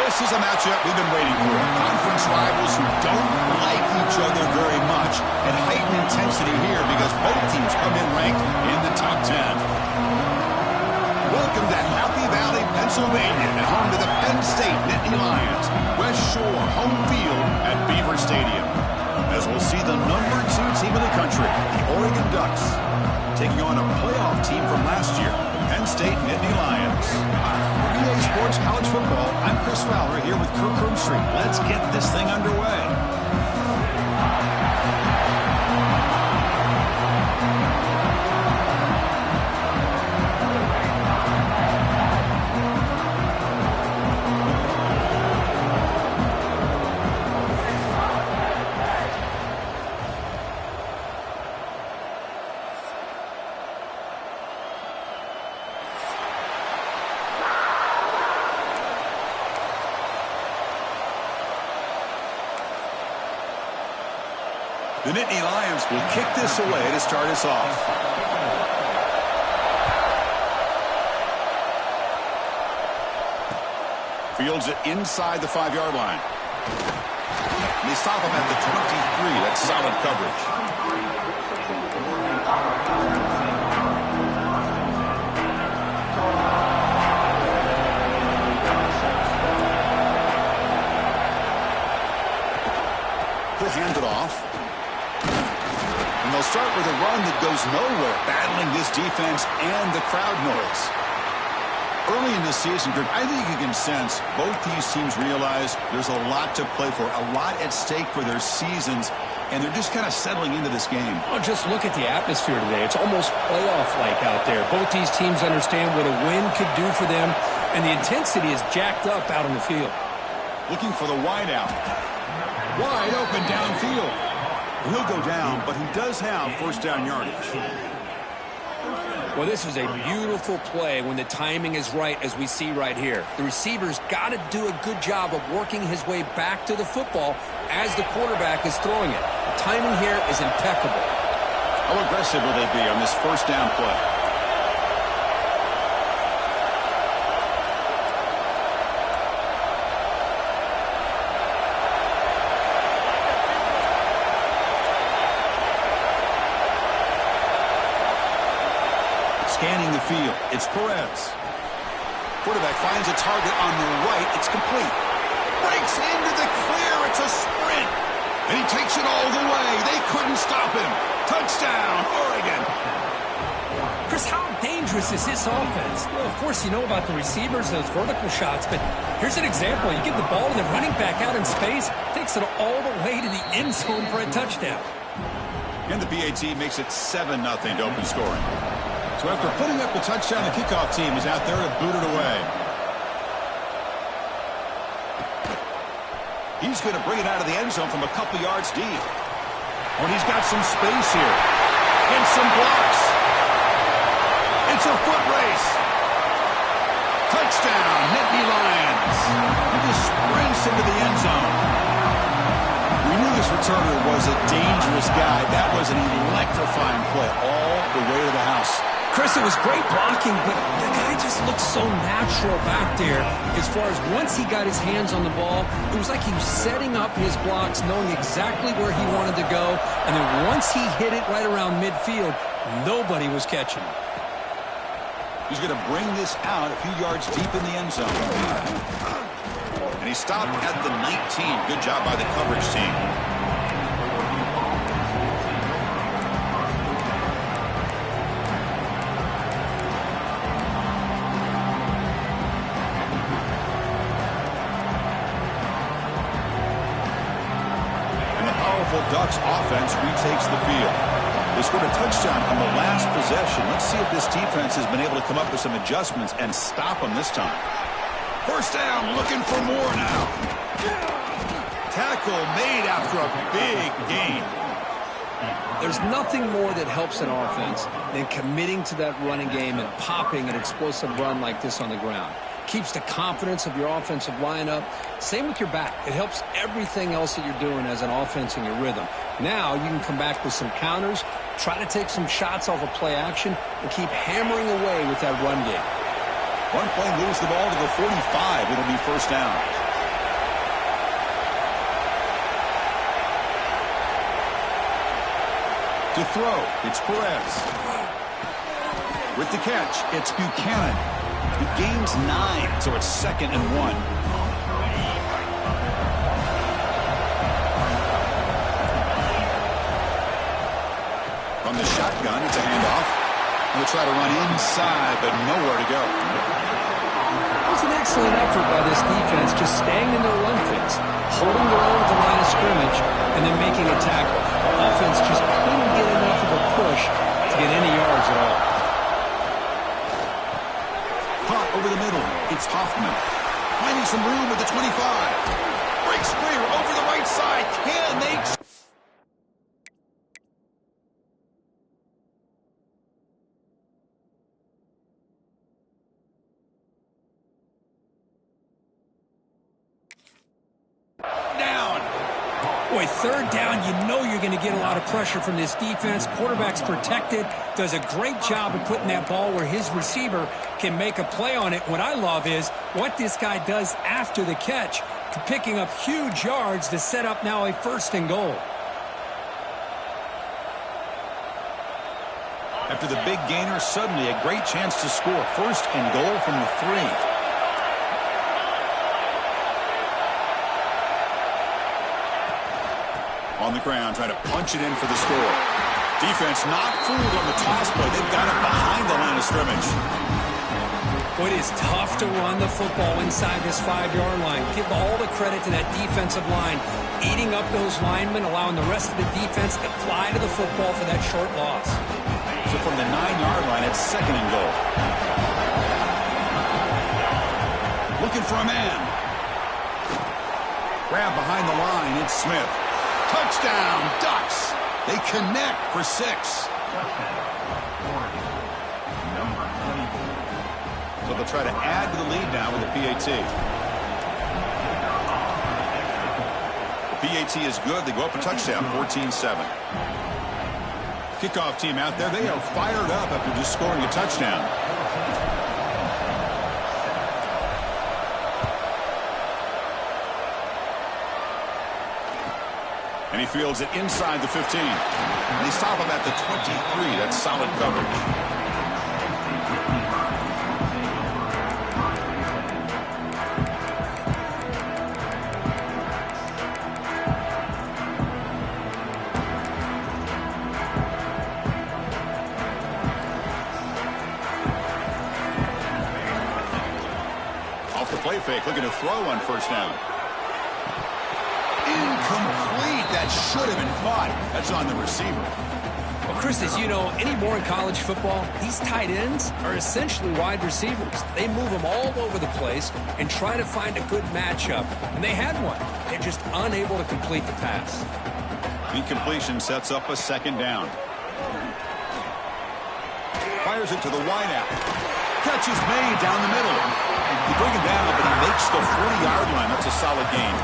This is a matchup we've been waiting for. Conference rivals who don't like each other very much, and heightened intensity here because both teams come in ranked in the top 10. Welcome to Happy Valley, Pennsylvania, and home to the Penn State Nittany Lions. West Shore home field at Beaver Stadium. As we'll see the number 2 team in the country, the Oregon Ducks, taking on a playoff team from last year, Penn State Nittany Lions. For EA Sports College Football, I'm Chris Fowler here with Kirk Herbstreit. Let's get this thing underway. The Nittany Lions will kick this away to start us off. Fields it inside the 5-yard line. And they stop him at the 23. That's solid coverage. He'll hand it off. And they'll start with a run that goes nowhere, battling this defense and the crowd noise. Early in this season, I think you can sense both these teams realize there's a lot to play for, a lot at stake for their seasons, and they're just kind of settling into this game. Oh, just look at the atmosphere today. It's almost playoff-like out there. Both these teams understand what a win could do for them, and the intensity is jacked up out on the field. Looking for the wide out. Wide open downfield. He'll go down, but he does have first down yardage. Well, this is a beautiful play when the timing is right, as we see right here. The receiver's got to do a good job of working his way back to the football as the quarterback is throwing it. The timing here is impeccable. How aggressive will they be on this first down play? Scanning the field, it's Perez. Quarterback finds a target on the right. It's complete. Breaks into the clear. It's a sprint. And he takes it all the way. They couldn't stop him. Touchdown, Oregon. Chris, how dangerous is this offense? Well, of course, you know about the receivers, those vertical shots, but here's an example. You give the ball to the running back out in space, takes it all the way to the end zone for a touchdown. And the PAT makes it 7-0 to open scoring. So after putting up the touchdown, the kickoff team is out there to boot it away. He's going to bring it out of the end zone from a couple yards deep. Oh, and he's got some space here. And some blocks. It's a foot race. Touchdown, Nittany Lions. He just sprints into the end zone. We knew this returner was a dangerous guy. That was an electrifying play all the way to the house. Chris, it was great blocking, but the guy just looked so natural back there. As far as once he got his hands on the ball, it was like he was setting up his blocks, knowing exactly where he wanted to go. And then once he hit it right around midfield, nobody was catching him. He's going to bring this out a few yards deep in the end zone. And he stopped at the 19. Good job by the coverage team. Ducks offense retakes the field. They scored a touchdown on the last possession. Let's see if this defense has been able to come up with some adjustments and stop them this time. First down, looking for more now. Tackle made after a big gain. There's nothing more that helps an offense than committing to that running game and popping an explosive run like this on the ground. Keeps the confidence of your offensive lineup. Same with your back. It helps everything else that you're doing as an offense in your rhythm. Now you can come back with some counters, try to take some shots off of play action, and keep hammering away with that run game. One play moves the ball to the 45. It'll be first down. To throw, it's Perez. With the catch, it's Buchanan. He gains 9, so it's 2nd and 1. From the shotgun, it's a handoff. He'll try to run inside, but nowhere to go. It was an excellent effort by this defense, just staying in their run fix, holding their own at the line of scrimmage, and then making a tackle. Offense just couldn't get enough of a push to get any yards at all. Caught over the middle. It's Hoffman. Finding some room with the 25. Breaks clear over the right side. Can they... Boy, 3rd down, you know you're going to get a lot of pressure from this defense. Quarterback's protected, does a great job of putting that ball where his receiver can make a play on it. What I love is what this guy does after the catch, picking up huge yards to set up now a 1st and goal. After the big gainer, suddenly a great chance to score. 1st and goal from the 3. On the ground, trying to punch it in for the score. Defense not fooled on the toss play. They've got it behind the line of scrimmage. It is tough to run the football inside this 5-yard line. Give all the credit to that defensive line, eating up those linemen, allowing the rest of the defense to fly to the football for that short loss. So from the 9-yard line, it's 2nd and goal. Looking for a man. Grab behind the line, it's Smith. Touchdown, Ducks. They connect for 6. So they'll try to add to the lead now with the PAT. The PAT is good. They go up a touchdown, 14-7. Kickoff team out there. They are fired up after just scoring a touchdown. And he fields it inside the 15. And they stop him at the 23. That's solid coverage. Off the play fake, looking to throw on 1st down. Incomplete. That should have been caught. That's on the receiver. Well, Chris, as you know, anymore in college football, these tight ends are essentially wide receivers. They move them all over the place and try to find a good matchup. And they had one. They're just unable to complete the pass. Incompletion sets up a 2nd down. Fires it to the wideout. Catch is made down the middle. You bring him down, but he makes the 40-yard line. That's a solid gain.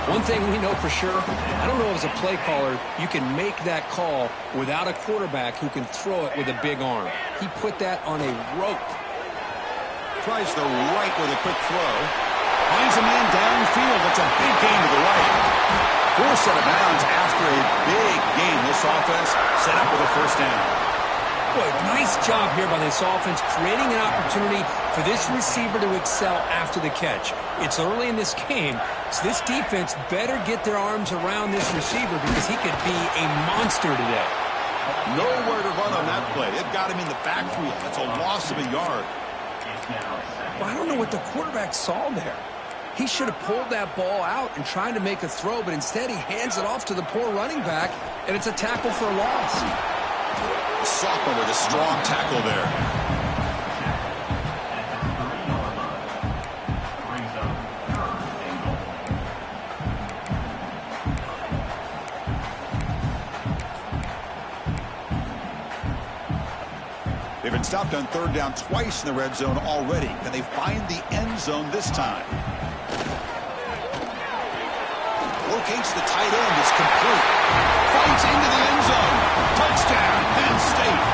One thing we know for sure, I don't know as a play caller, you can make that call without a quarterback who can throw it with a big arm. He put that on a rope. Tries the right with a quick throw. Finds a man downfield. That's a big gain to the right. 4 set of bounds after a big gain. This offense set up with a 1st down. Boy, nice job here by this offense, creating an opportunity for this receiver to excel after the catch. It's early in this game, so this defense better get their arms around this receiver because he could be a monster today. Nowhere to run on that play. They've got him in the backfield. That's a loss of a yard. Well, I don't know what the quarterback saw there. He should have pulled that ball out and tried to make a throw, but instead he hands it off to the poor running back, and it's a tackle for a loss. Sophomore with a strong tackle there. They've been stopped on 3rd down twice in the red zone already. Can they find the end zone this time? Locates the tight end. It's complete. Fights into the end zone. Touchdown, Penn State.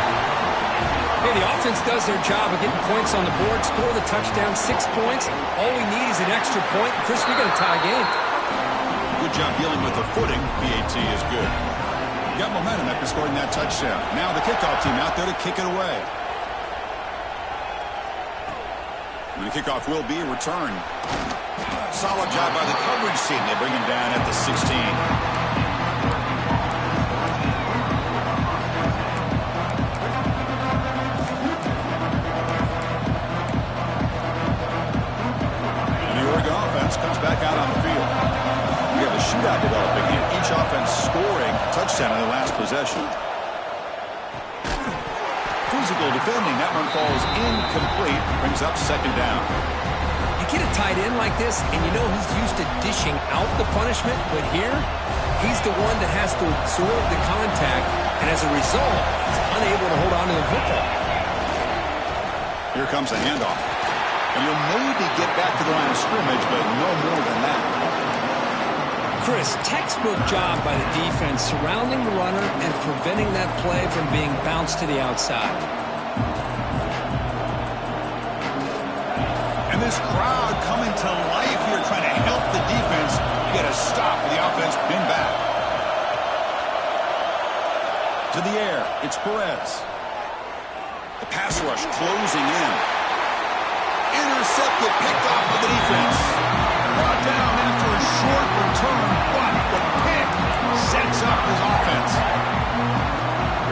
Hey, the offense does their job of getting points on the board, score the touchdown, 6 points. All we need is an extra point. Chris, we got a tie game. Good job dealing with the footing. PAT is good. Got momentum after scoring that touchdown. Now the kickoff team out there to kick it away. And the kickoff will be a return. Solid job by the coverage team. They bring him down at the 16. Comes back out on the field. We have a shootout developing here. Each offense scoring a touchdown in the last possession. Physical defending. That one falls incomplete. Brings up second down. You get a tight end like this, and you know he's used to dishing out the punishment, but here, he's the one that has to absorb the contact, and as a result, he's unable to hold on to the football. Here comes a handoff. And you'll maybe get back to the line of scrimmage, but no more than that. Chris, textbook job by the defense surrounding the runner and preventing that play from being bounced to the outside. And this crowd coming to life here trying to help the defense get a stop with the offense pinned back. To the air, it's Perez. The pass rush closing in. Intercepted, picked off by the defense. Brought down after a short return, but the pick sets up his offense.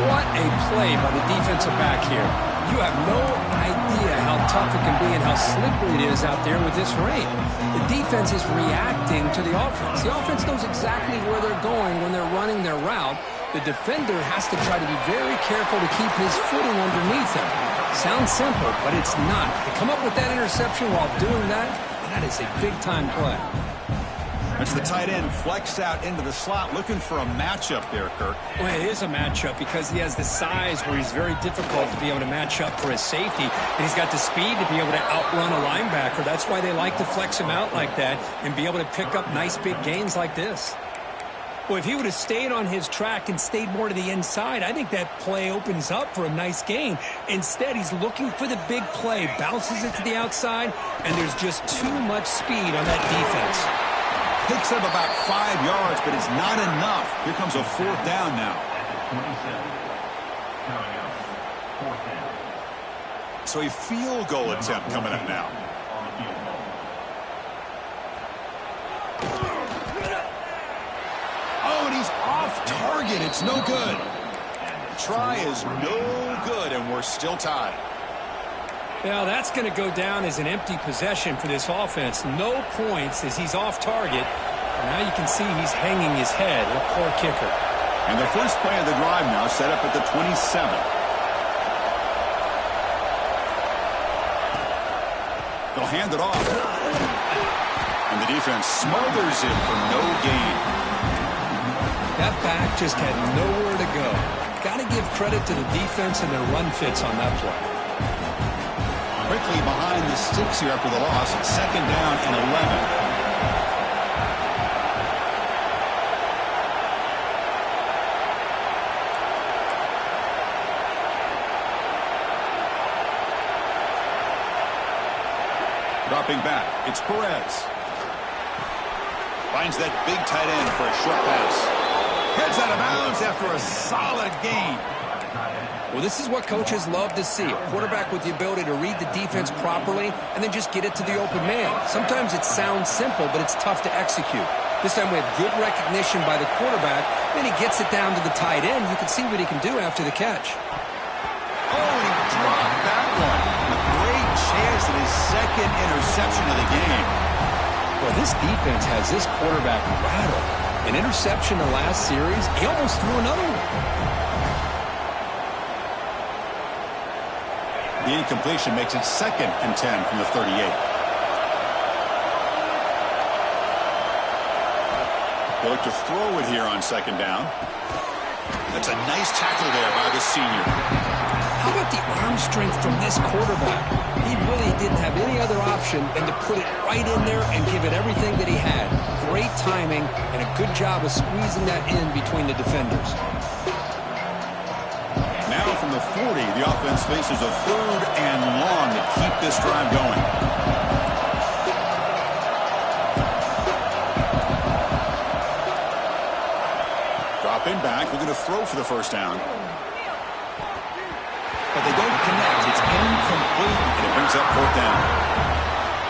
What a play by the defensive back here. You have no idea how tough it can be and how slippery it is out there with this rain. The defense is reacting to the offense. The offense knows exactly where they're going when they're running their route. The defender has to try to be very careful to keep his footing underneath him. Sounds simple, but it's not. To come up with that interception while doing that, that is a big-time play. That's the tight end flexed out into the slot, looking for a matchup there, Kirk. Well, it is a matchup because he has the size where he's very difficult to be able to match up for his safety, and he's got the speed to be able to outrun a linebacker. That's why they like to flex him out like that and be able to pick up nice big gains like this. Well, if he would have stayed on his track and stayed more to the inside, I think that play opens up for a nice gain. Instead, he's looking for the big play, bounces it to the outside, and there's just too much speed on that defense. Picks up about 5 yards, but it's not enough. Here comes a fourth down now. So a field goal attempt coming up now. Oh, and he's off target. It's no good. Try is no good, and we're still tied. Now, that's going to go down as an empty possession for this offense. No points as he's off target. And now you can see he's hanging his head. A poor kicker. And the first play of the drive now set up at the 27. They'll hand it off. And the defense smothers him for no gain. That back just had nowhere to go. Got to give credit to the defense and their run fits on that play. Quickly behind the sticks here after the loss. Second down and 11. Dropping back, it's Perez. Finds that big tight end for a short pass. Heads out of bounds after a solid gain. Well, this is what coaches love to see. A quarterback with the ability to read the defense properly and then just get it to the open man. Sometimes it sounds simple, but it's tough to execute. This time we have good recognition by the quarterback. Then he gets it down to the tight end. You can see what he can do after the catch. Oh, and he dropped that one. A great chance at his second interception of the game. Well, this defense has this quarterback rattled. An interception in the last series, he almost threw another one. The incompletion makes it 2nd and 10 from the 38. They look to throw it here on second down. That's a nice tackle there by the senior. How about the arm strength from this quarterback? He really didn't have any other option than to put it right in there and give it everything that he had. Great timing and a good job of squeezing that in between the defenders. Now from the 40, the offense faces a 3rd and long to keep this drive going. Dropping back, looking to throw for the first down. But they don't connect. It's incomplete. And it brings up fourth down.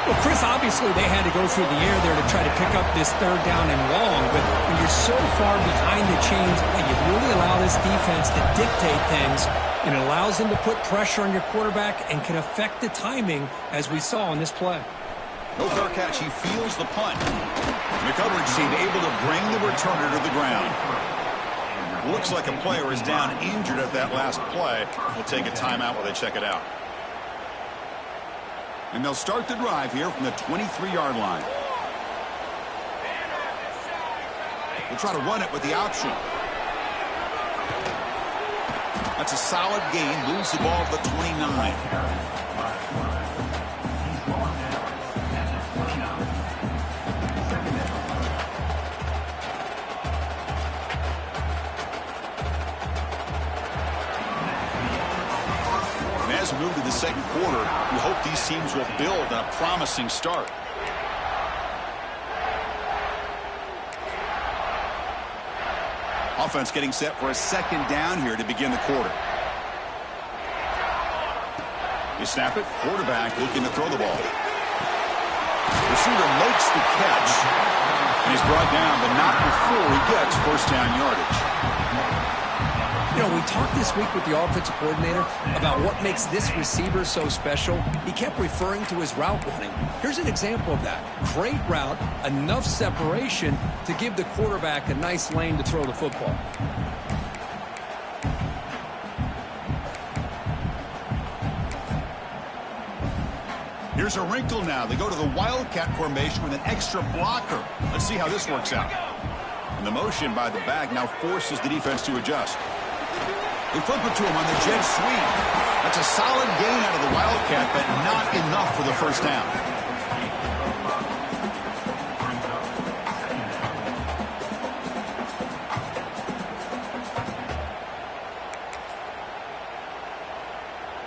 Well, Chris, obviously they had to go through the air there to try to pick up this third down and long, but when you're so far behind the chains, you really allow this defense to dictate things, and it allows them to put pressure on your quarterback and can affect the timing, as we saw on this play. No fair catch. He feels the punt. And the coverage team able to bring the returner to the ground. Looks like a player is down injured at that last play. We'll take a timeout while they check it out. And they'll start the drive here from the 23-yard line. We'll try to run it with the option. That's a solid gain. Moves the ball to the 29. As we move to the second quarter, we hope these teams will build on a promising start. Offense getting set for a second down here to begin the quarter. You snap it. Quarterback looking to throw the ball. Receiver makes the catch. And he's brought down, but not before he gets first down yardage. You know, we talked this week with the offensive coordinator about what makes this receiver so special. He kept referring to his route running. Here's an example of that. Great route, enough separation to give the quarterback a nice lane to throw the football. Here's a wrinkle now. They go to the Wildcat formation with an extra blocker. Let's see how this works out. And the motion by the back now forces the defense to adjust. They flip it to him on the jet sweep. That's a solid gain out of the Wildcat, but not enough for the first down.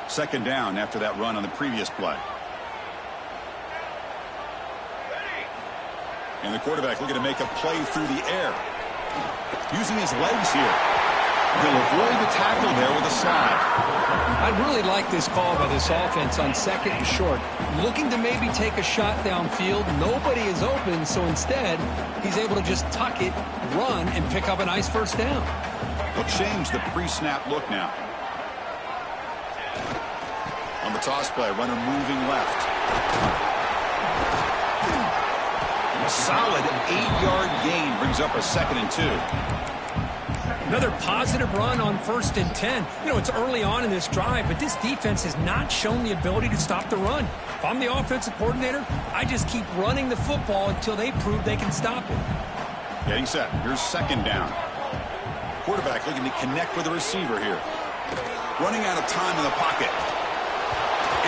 Second down after that run on the previous play. And the quarterback looking to make a play through the air. Using his legs here. He'll avoid the tackle there with a slide. I really like this call by this offense on second and short. Looking to maybe take a shot downfield. Nobody is open, so instead, he's able to just tuck it, run, and pick up a nice first down. He'll change the pre-snap look now. On the toss play, runner moving left. A solid 8-yard gain brings up a 2nd and 2. Another positive run on 1st and 10. You know, it's early on in this drive, but this defense has not shown the ability to stop the run. If I'm the offensive coordinator, I just keep running the football until they prove they can stop it. Getting set. Here's second down. Quarterback looking to connect with the receiver here. Running out of time in the pocket.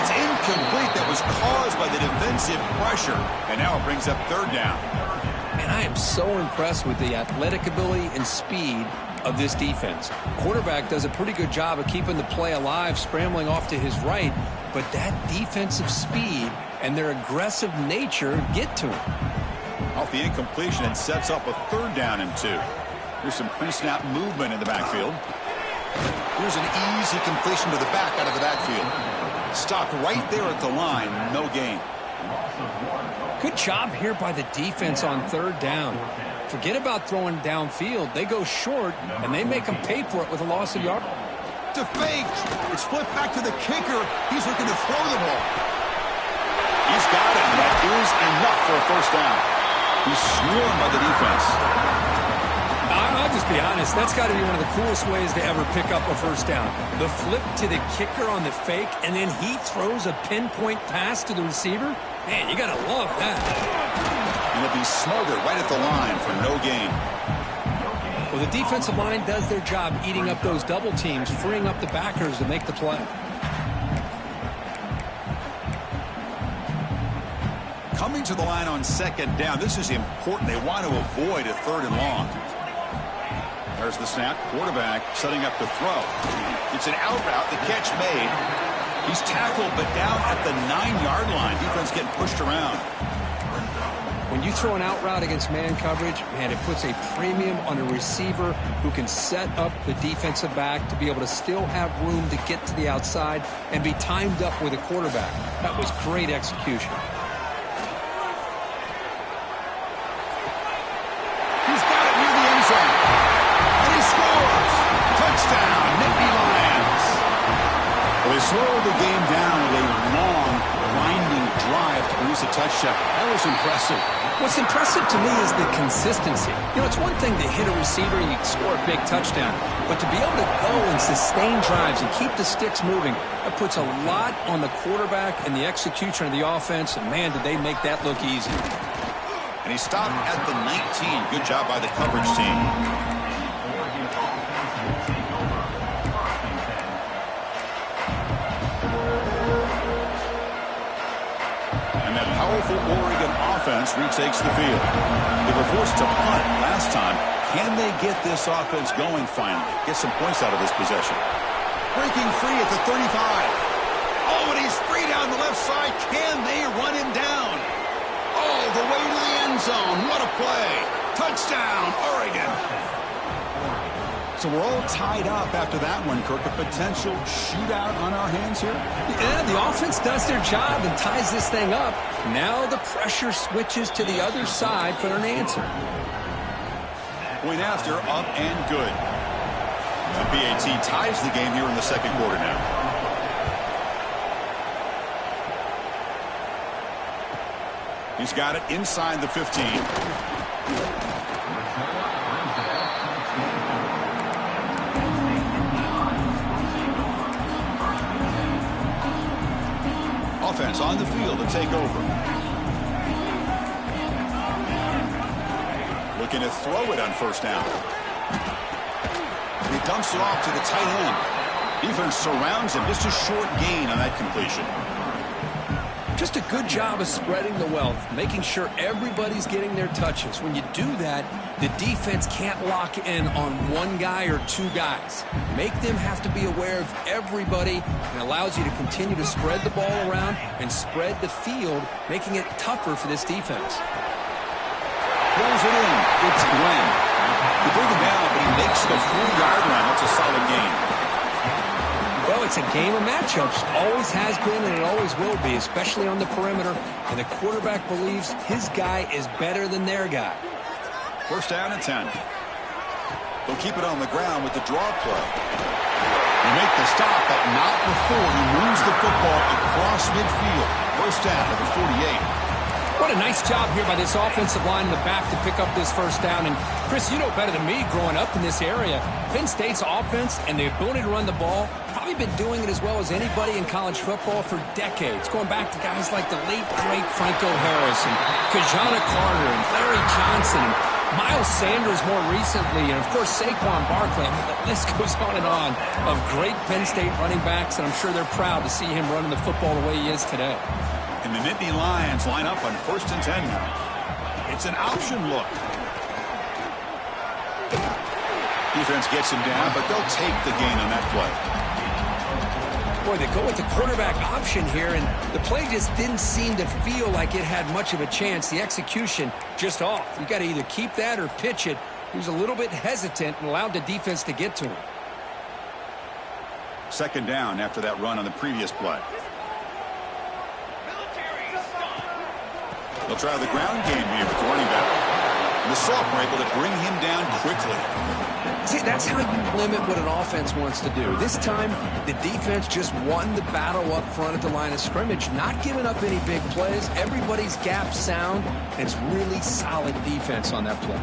It's incomplete. That was caused by the defensive pressure. And now it brings up third down. And I am so impressed with the athletic ability and speed of this defense. Quarterback does a pretty good job of keeping the play alive, scrambling off to his right, but that defensive speed and their aggressive nature get to him. Off the incompletion, it sets up a third down and 2. Here's some pre-snap movement in the backfield. Here's an easy completion to the back out of the backfield. Stopped right there at the line, no gain. Good job here by the defense on third down. Forget about throwing downfield. They go short, and they make them pay for it with a loss of yard. To fake. It's flipped back to the kicker. He's looking to throw the ball. He's got it, and that is enough for a first down. He's swarmed by the defense. I'll just be honest. That's got to be one of the coolest ways to ever pick up a first down. The flip to the kicker on the fake, and then he throws a pinpoint pass to the receiver. Man, you got to love that. And it'll be smothered right at the line for no gain. Well, the defensive line does their job eating up those double teams, freeing up the backers to make the play. Coming to the line on second down. This is important. They want to avoid a third and long. There's the snap. Quarterback setting up the throw. It's an out route. The catch made. He's tackled, but down at the 9-yard line. Defense getting pushed around. When you throw an out route against man coverage, man, it puts a premium on a receiver who can set up the defensive back to be able to still have room to get to the outside and be timed up with a quarterback. That was great execution. He's got it near the end zone. And he scores. Touchdown, Nittany Lions. Well, they slowed the game down with a long, winding drive to produce a touchdown. That was impressive. What's impressive to me is the consistency. You know, it's one thing to hit a receiver and you score a big touchdown, but to be able to go and sustain drives and keep the sticks moving, that puts a lot on the quarterback and the execution of the offense, and man, did they make that look easy. And he stopped at the 19. Good job by the coverage team. And that powerful Oregon offense retakes the field. They were forced to punt last time. Can they get this offense going finally? Get some points out of this possession. Breaking free at the 35. Oh, and he's free down the left side. Can they run him down? All the way to the end zone. What a play. Touchdown, Oregon. So we're all tied up after that one, Kirk. A potential shootout on our hands here? Yeah, the offense does their job and ties this thing up. Now the pressure switches to the other side for an answer. Point after, up and good. The BAT ties the game here in the second quarter now. He's got it inside the 15. Offense on the field to take over. Looking to throw it on first down. And he dumps it off to the tight end. Defense surrounds him. Just a short gain on that completion. Just a good job of spreading the wealth, making sure everybody's getting their touches. When you do that, the defense can't lock in on one guy or two guys. Make them have to be aware of everybody, and allows you to continue to spread the ball around and spread the field, making it tougher for this defense. Pulls it in. It's Glenn. They bring him down, but he makes the 40-yard line. That's a solid gain. Well, it's a game of matchups. Always has been, and it always will be, especially on the perimeter. And the quarterback believes his guy is better than their guy. First down and 10. They'll keep it on the ground with the draw play. They make the stop, but not before he moves the football across midfield. First down at the 48. What a nice job here by this offensive line in the back to pick up this first down. And, Chris, you know better than me growing up in this area, Penn State's offense and the ability to run the ball, probably been doing it as well as anybody in college football for decades, going back to guys like the late, great Franco Harris and Kajana Carter and Larry Johnson and Miles Sanders more recently, and, of course, Saquon Barkley. I mean, the list goes on and on of great Penn State running backs, and I'm sure they're proud to see him running the football the way he is today. And the Nittany Lions line up on first and 10 now. It's an option look. Defense gets him down, but they'll take the gain on that play. Boy, they go with the quarterback option here, and the play just didn't seem to feel like it had much of a chance. The execution just off. You got to either keep that or pitch it. He was a little bit hesitant and allowed the defense to get to him. Second down after that run on the previous play. They'll try the ground game here with the running back. And the sophomore able to bring him down quickly. See, that's how you limit what an offense wants to do. This time, the defense just won the battle up front at the line of scrimmage, not giving up any big plays. Everybody's gap sound, and it's really solid defense on that play.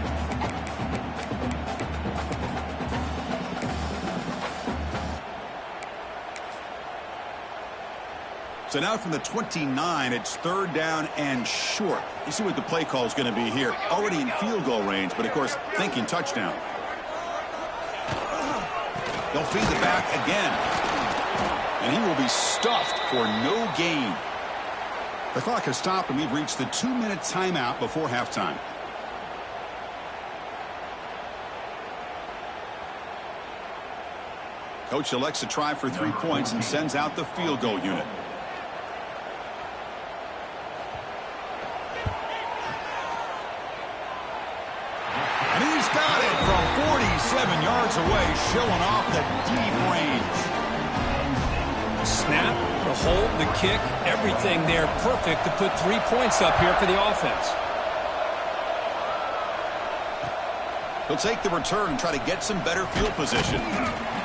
So now from the 29, it's third down and short. You see what the play call is going to be here. Already in field goal range, but of course, thinking touchdown. They'll feed the back again. And he will be stuffed for no gain. The clock has stopped, and we've reached the 2-minute timeout before halftime. Coach elects to try for 3 points and sends out the field goal unit. 7 yards away, showing off the deep range. Snap, the hold, the kick, everything there perfect to put 3 points up here for the offense. He'll take the return and try to get some better field position.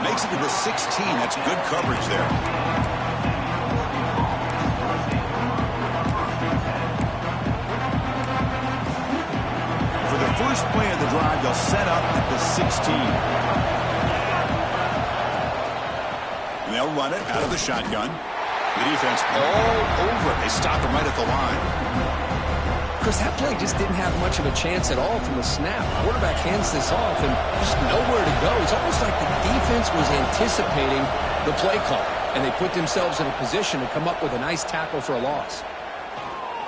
Makes it to the 16. That's good coverage there. For the first play of the drive, they'll set up at the 16. And they'll run it out of the shotgun. The defense all over it. They stop him right at the line. Because that play just didn't have much of a chance at all from the snap. Quarterback hands this off and just nowhere to go. It's almost like the defense was anticipating the play call, and they put themselves in a position to come up with a nice tackle for a loss.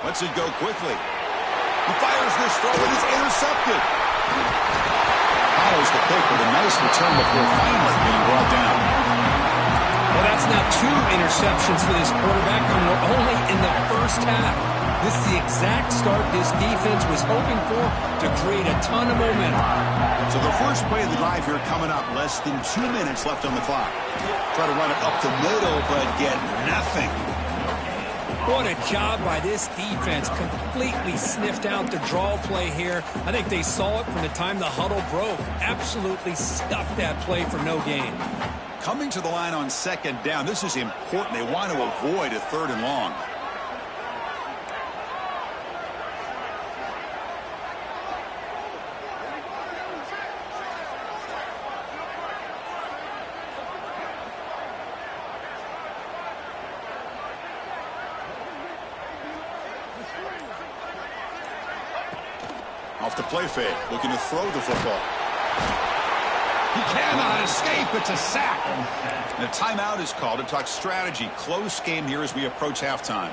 Lets it go quickly. He fires this throw, and it's intercepted. Follows the pick with a nice return before finally being brought down. Well, that's now 2 interceptions for this quarterback, and we're only in the first half. This is the exact start this defense was hoping for to create a ton of momentum. So the first play of the drive here coming up. Less than 2 minutes left on the clock. Try to run it up the middle, but get nothing. What a job by this defense. Completely sniffed out the draw play here. I think they saw it from the time the huddle broke. Absolutely stuffed that play for no gain. Coming to the line on second down. This is important. They want to avoid a 3rd and long. Off the play fake, looking to throw the football. He cannot escape. It's a sack. And a timeout is called to talk strategy. Close game here as we approach halftime.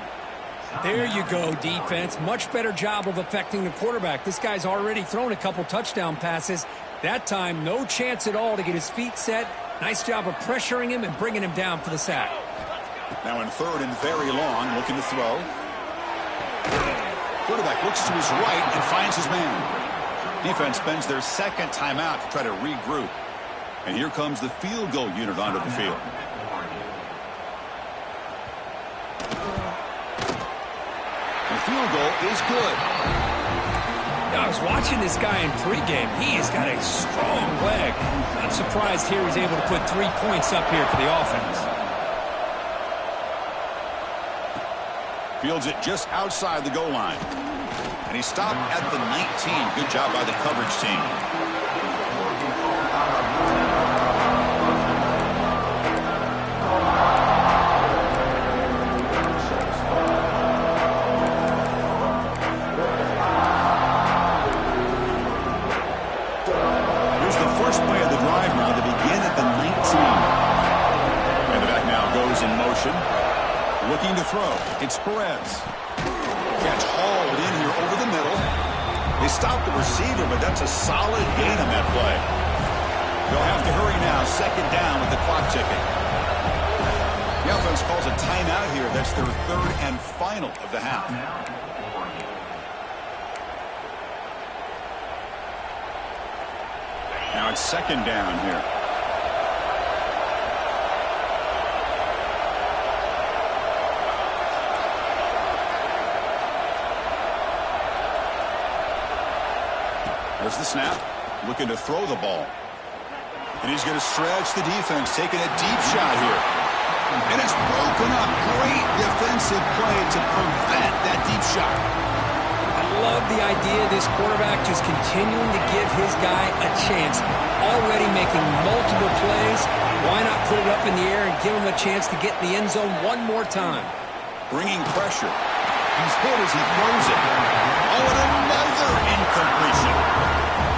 There you go, defense. Much better job of affecting the quarterback. This guy's already thrown a couple touchdown passes. That time, no chance at all to get his feet set. Nice job of pressuring him and bringing him down for the sack. Now in 3rd and very long, looking to throw. Quarterback looks to his right and finds his man. Defense spends their second timeout to try to regroup. And here comes the field goal unit onto the field. The field goal is good. I was watching this guy in pregame. He has got a strong leg. Not surprised here he's able to put 3 points up here for the offense. Fields it just outside the goal line. And he stopped at the 19. Good job by the coverage team. Here's the first play of the drive now to begin at the 19. And the back now goes in motion. Looking to throw. It's Perez. Catch hauled in here over the middle. They stopped the receiver, but that's a solid gain on that play. They'll have to hurry now. Second down with the clock ticking. The offense calls a timeout here. That's their 3rd and final of the half. Now it's second down here. There's the snap, looking to throw the ball. And he's going to stretch the defense, taking a deep shot here. And it's broken up. Great defensive play to prevent that deep shot. I love the idea of this quarterback just continuing to give his guy a chance. Already making multiple plays. Why not put it up in the air and give him a chance to get in the end zone one more time? Bringing pressure. He's hit as he throws it. Oh, and another incompletion.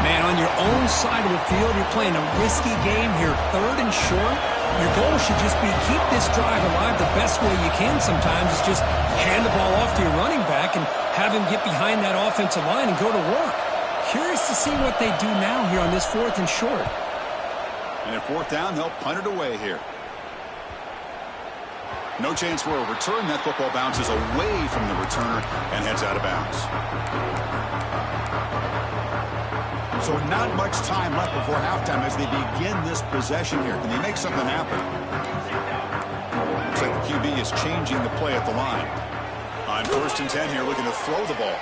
Man, on your own side of the field, you're playing a risky game here, 3rd and short. Your goal should just be keep this drive alive the best way you can sometimes. Is just hand the ball off to your running back and have him get behind that offensive line and go to work. Curious to see what they do now here on this 4th and short. And at 4th down, they'll punt it away here. No chance for a return. That football bounces away from the returner and heads out of bounds. So not much time left before halftime as they begin this possession here. Can they make something happen? Looks like the QB is changing the play at the line. On 1st and 10 here, looking to throw the ball.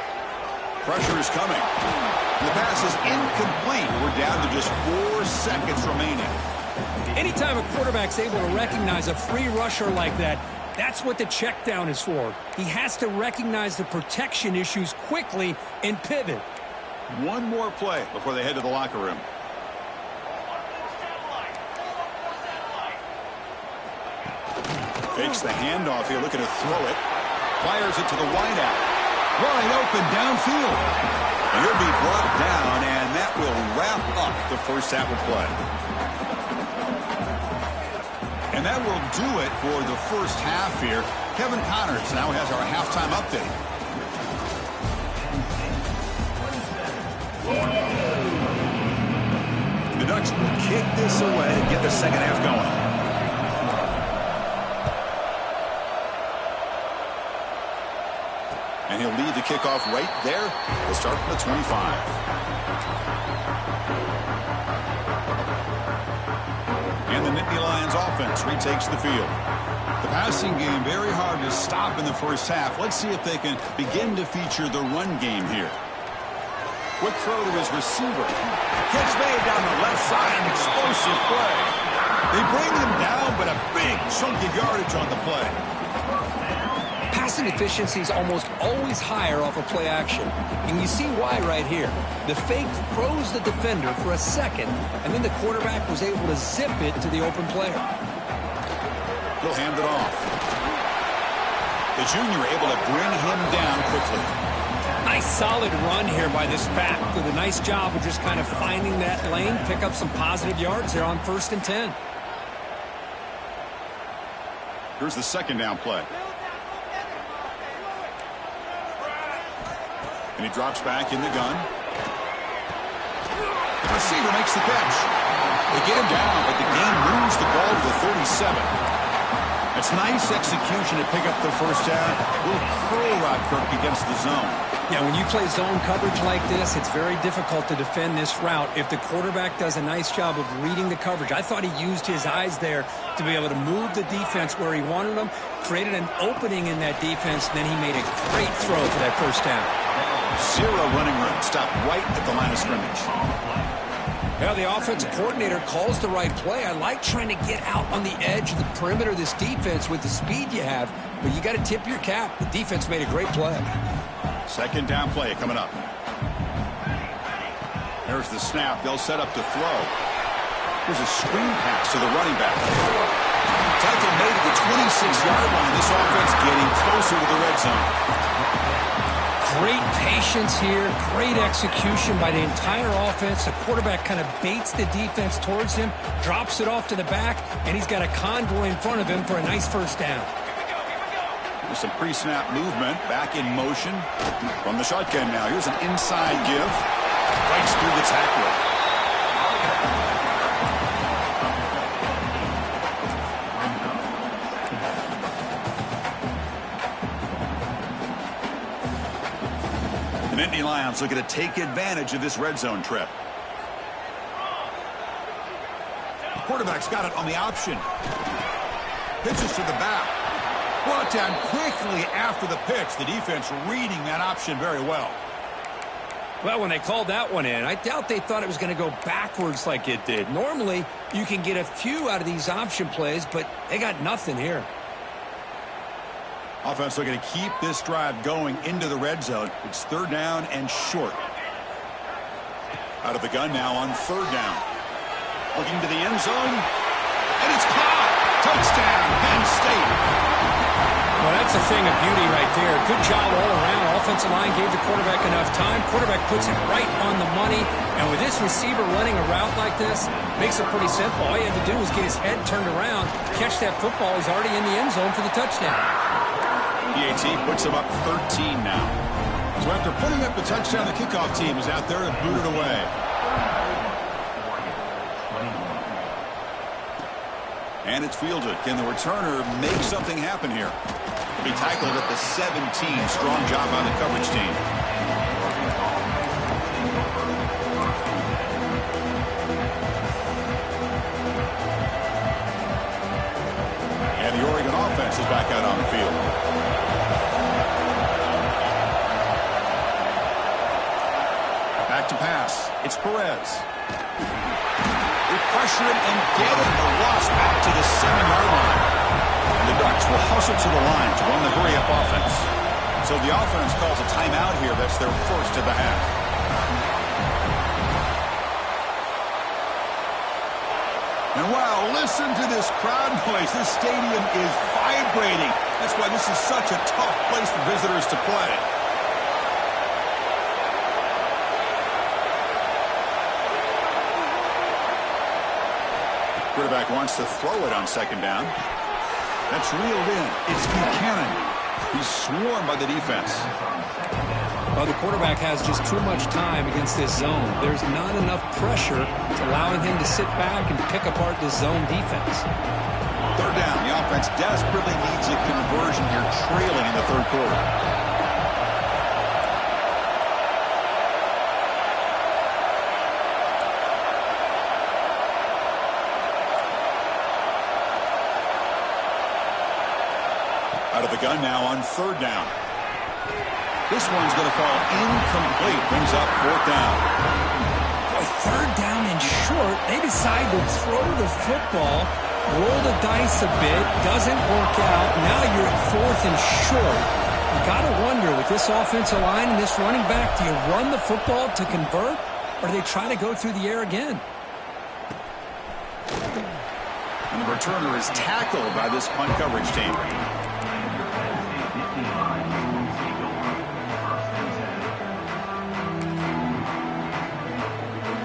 Pressure is coming. And the pass is incomplete. We're down to just 4 seconds remaining. Anytime a quarterback's able to recognize a free rusher like that, that's what the check down is for. He has to recognize the protection issues quickly and pivot. One more play before they head to the locker room. Fakes the handoff here, looking to throw it. Fires it to the wideout. Wide open downfield. He'll be brought down, and that will wrap up the first half of play. And that will do it for the first half here. Kevin Connors now has our halftime update. The Ducks will kick this away and get the second half going. And he'll lead the kickoff right there. We'll start from the 25. And the Nittany Lions offense retakes the field. The passing game very hard to stop in the first half. Let's see if they can begin to feature the run game here. Quick throw to his receiver. Catch made down the left side. An explosive play. They bring him down, but a big chunk of yardage on the play. Passing efficiency is almost always higher off of play action. And you see why right here. The fake throws the defender for a second, and then the quarterback was able to zip it to the open player. He'll hand it off. The junior able to bring him down quickly. Nice solid run here by this back. Did a nice job of just kind of finding that lane, pick up some positive yards there on 1st and 10. Here's the second down play. And he drops back in the gun. The receiver makes the catch. They get him down, but the game moves the ball to the 37. It's nice execution to pick up the first down. A little curl route, Kirk, against the zone. Yeah, when you play zone coverage like this, it's very difficult to defend this route if the quarterback does a nice job of reading the coverage. I thought he used his eyes there to be able to move the defense where he wanted them, created an opening in that defense, and then he made a great throw for that first down. 0 running room. Stopped right at the line of scrimmage. Yeah, the offensive coordinator calls the right play. I like trying to get out on the edge of the perimeter of this defense with the speed you have, but you got to tip your cap. The defense made a great play. Second down play coming up. There's the snap. They'll set up to throw. Here's a screen pass to the running back. Tackle made at the 26-yard line. This offense getting closer to the red zone. Great patience here, great execution by the entire offense. The quarterback kind of baits the defense towards him, drops it off to the back, and he's got a convoy in front of him for a nice first down. There's some pre-snap movement, back in motion from the shotgun now. Here's an inside give. Fights through the tackler. The Nittany Lions looking to take advantage of this red zone trip. The quarterback's got it on the option. Pitches to the back. Brought down quickly after the pitch. The defense reading that option very well. Well, when they called that one in, I doubt they thought it was going to go backwards like it did. Normally, you can get a few out of these option plays, but they got nothing here. Offense looking to keep this drive going into the red zone. It's 3rd down and short. Out of the gun now on 3rd down. Looking to the end zone. And it's caught. Touchdown, Penn State. Well, that's a thing of beauty right there. Good job all around. Offensive line gave the quarterback enough time. Quarterback puts it right on the money. And with this receiver running a route like this, makes it pretty simple. All you have to do is get his head turned around, catch that football. He's already in the end zone for the touchdown. PAT puts them up 13 now. So after putting up the touchdown, the kickoff team is out there and booted away. And it's fielded. Can the returner make something happen here? He'll be tackled at the 17. Strong job by the coverage team. to pass. It's Perez. They pressure him and get it. A loss back to the 7-yard line. And the Ducks will hustle to the line to run the hurry-up offense. So the offense calls a timeout here. That's their first of the half. And wow, listen to this crowd noise. This stadium is vibrating. That's why this is such a tough place for visitors to play. Quarterback wants to throw it on second down. That's reeled in. It's Buchanan. He's swarmed by the defense. Well, the quarterback has just too much time against this zone. There's not enough pressure to allowing him to sit back and pick apart this zone defense. Third down. The offense desperately needs a conversion here, trailing in the third quarter. Out of the gun now on third down. This one's going to fall incomplete. Brings up fourth down. Boy, third down and short. They decide to throw the football, roll the dice a bit, doesn't work out. Now you're at fourth and short. You got to wonder, with this offensive line and this running back, do you run the football to convert, or do they try to go through the air again? And the returner is tackled by this punt coverage team.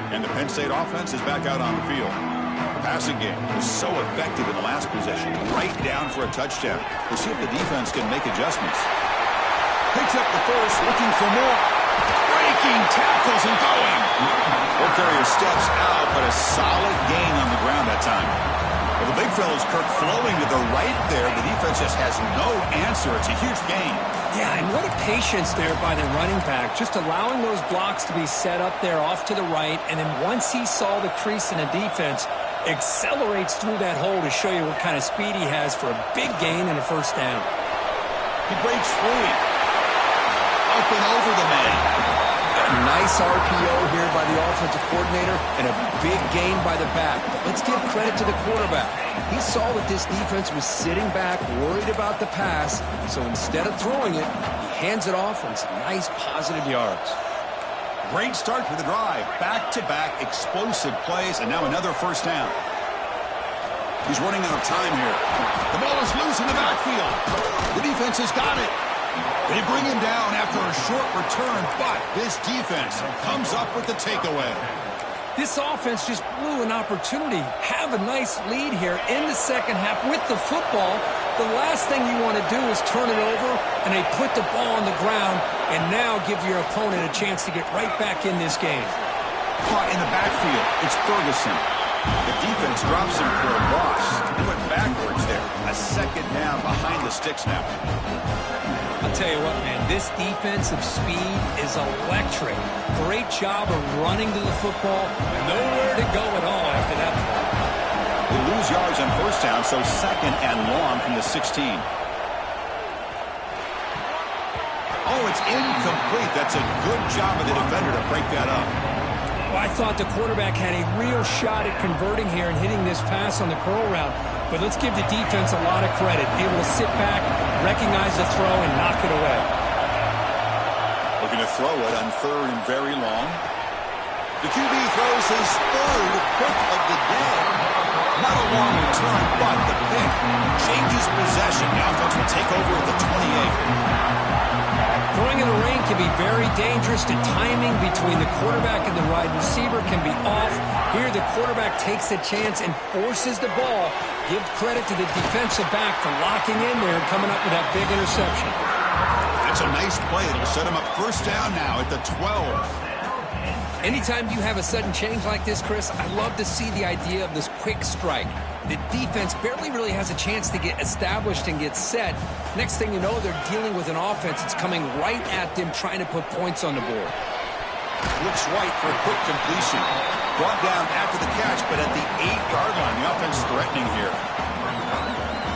And the Penn State offense is back out on the field. The passing game was so effective in the last possession. Right down for a touchdown. We'll see if the defense can make adjustments. Picks up the first, looking for more. Breaking tackles and going. Ball carrier steps out, but a solid gain on the ground that time. Well, the big fellow's Kirk flowing to the right there. The defense just has no answer. It's a huge gain. Yeah, and what a patience there by the running back, just allowing those blocks to be set up there off to the right, and then once he saw the crease in the defense, accelerates through that hole to show you what kind of speed he has for a big gain and a first down. He breaks free. Up and over the man. Nice RPO here by the offensive coordinator and a big gain by the back. Let's give credit to the quarterback. He saw that this defense was sitting back, worried about the pass, so instead of throwing it, he hands it off on some nice positive yards. Great start to the drive. Back-to-back explosive plays, and now another first down. He's running out of time here. The ball is loose in the backfield. The defense has got it. They bring him down after a short return, but this defense comes up with the takeaway. This offense just blew an opportunity. Have a nice lead here in the second half with the football. The last thing you want to do is turn it over, and they put the ball on the ground and now give your opponent a chance to get right back in this game. Caught in the backfield. It's Ferguson. The defense drops him for a loss. He went backwards there. A second down behind the sticks now. I'll tell you what, man, this defensive speed is electric. Great job of running to the football. Nowhere to go at all after that play. They lose yards on first down, so second and long from the 16. Oh, it's incomplete. That's a good job of the defender to break that up. Well, I thought the quarterback had a real shot at converting here and hitting this pass on the curl route. But let's give the defense a lot of credit. Able to sit back, recognize the throw, and knock it away. Looking to throw it on third and very long. The QB throws his third pick of the day. Not a long return, but the pick changes possession. The offense will take over at the 28. Throwing in the rain can be very dangerous. The timing between the quarterback and the wide receiver can be off. Here the quarterback takes a chance and forces the ball. Give credit to the defensive back for locking in there and coming up with that big interception. That's a nice play. It'll set him up first down now at the 12. Anytime you have a sudden change like this, Chris, I love to see the idea of this quick strike. The defense barely really has a chance to get established and get set. Next thing you know, they're dealing with an offense that's coming right at them, trying to put points on the board. Looks right for a quick completion. Brought down after the catch, but at the 8-yard line, the offense is threatening here.